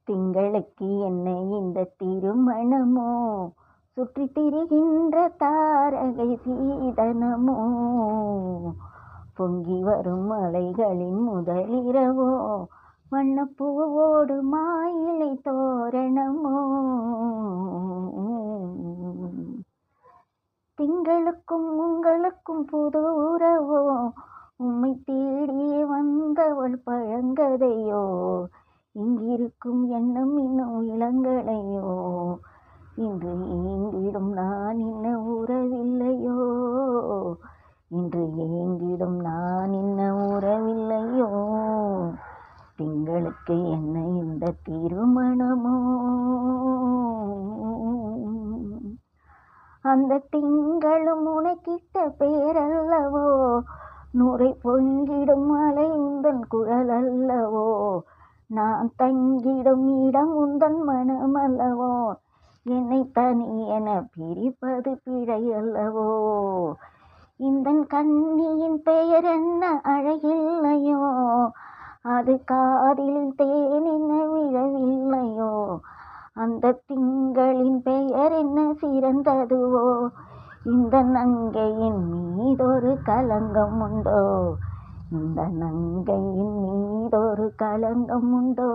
திங்களுக்கு என்ன இந்த திருமணமோ, சுற்றித் திரிகின்ற தாரகை சீதனமோ, பொங்கி வரும் அலைகளின் முதலிரவோ, வண்ணப்பூவோடு மாயிலை தோரணமோ. திங்களுக்கும் உங்களுக்கும் புது உறவோ, உம்மை தேடியே வந்தவள் பழங்கதையோ, இங்கிருக்கும் எண்ணம் இன்னும் இளங்களையோ, இன்று ஏங்கிடும் நான் இன்ன உறவில்லையோ, இன்று ஏங்கிடும் நான் இன்ன உறவில்லையோ. திங்களுக்கு என்ன இந்த திருமணமோ, அந்த திங்களும் உனக்கிட்ட பேரல்லவோ, நுரை பொங்கிடும் மலை உந்தன் குழல் அல்லவோ, நான் தங்கிடும் இடம் உந்தன் மனமல்லவோ, என்னை தனி என பிரிப்பது பிழை அல்லவோ. இந்தன் கண்ணியின் பெயர் என்ன அழகில்லையோ, அது காதில் தேன் என்ன விழவில்லையோ, அந்த திங்களின் பெயர் என்ன சிறந்ததுவோ, இந்த நங்கையின் மீதொரு களங்கம் உண்டோ, இந்த நங்கையின் மீதொரு களங்கம் உண்டோ.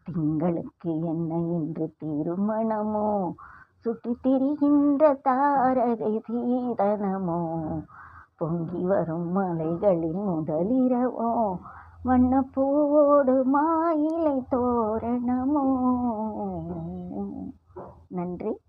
திங்களுக்கு என்ன இன்று திருமணமோ, சுற்றித் திரிகின்ற தாரகை சீதனமோ, பொங்கி வரும் மலைகளின் முதலிரவோ, வண்ணப்பூவோடு மாயிலை தோரணமோ. நன்றி.